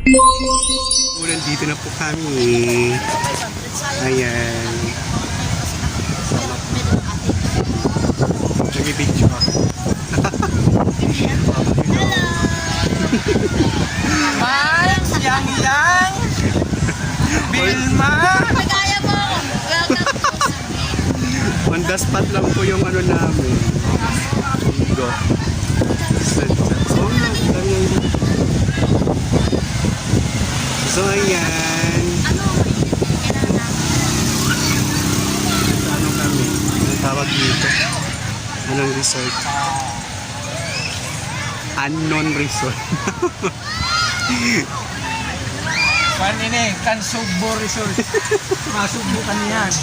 Nandito na po kami. Ayan. Nag-video ako. Yang Bilma. Pagaya mo. On the spot lang po yung ano namin. Go. So ayan. Ano kami? Anong tawag dito? Anong resort? Unknown resort. Pan ini kan Sugbo Resort. Masugbo kan yan.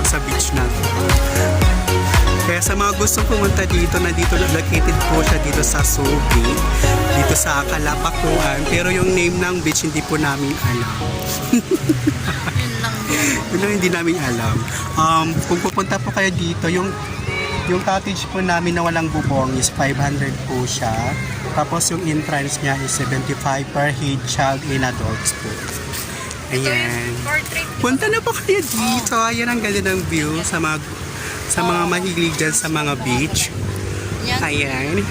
Sa beach na to. Kaya sa mga gustong pumunta dito, nandito located po siya dito sa Subic, dito sa Kalapakuan, pero yung name ng beach hindi po namin alam. Yun lang hindi namin alam. Kung pupunta po kayo dito, yung cottage po namin na walang bubong is 500 po siya. Tapos yung entrance niya is 75 per head, child and adults po. Ayan. Punta na po kayo dito. Ayan ang ganda ng view sa mga mahilig dyan sa mga beach. Ayan.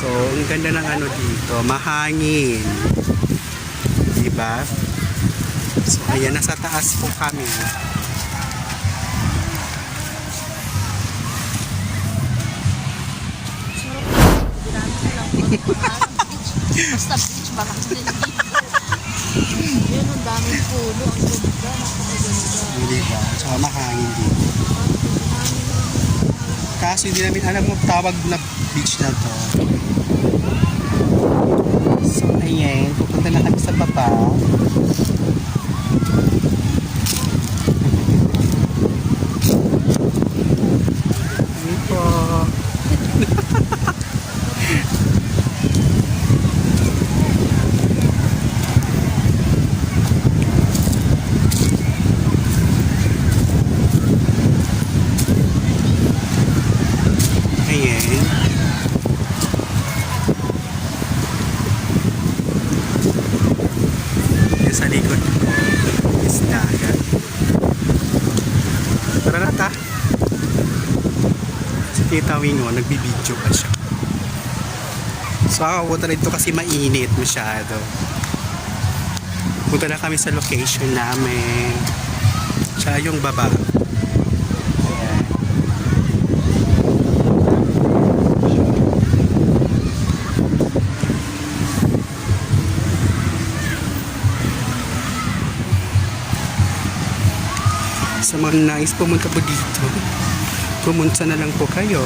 So, ang ganda ng ano dito. Mahangin. Diba? So, ayan. Nasa taas po kami. Basta beach, baka din dito. Yun, ang daming puno. Ang ganda. Napakaganda. Diba? Tsaka mahangin dito. Kaso hindi namin alam kung tawag na beach na to. So, ayan. Pupunta na kami sa baba. Ayan po. Yan sa likod ko is dagat. Tara na ta. Si Tita Wingo, nagbibideo pa siya. So ako punta dito kasi mainit masyado. Punta na kami sa location namin. Siya yung baba. Ayan. Sa mga nais pumunta po dito, pumunta na lang po kayo.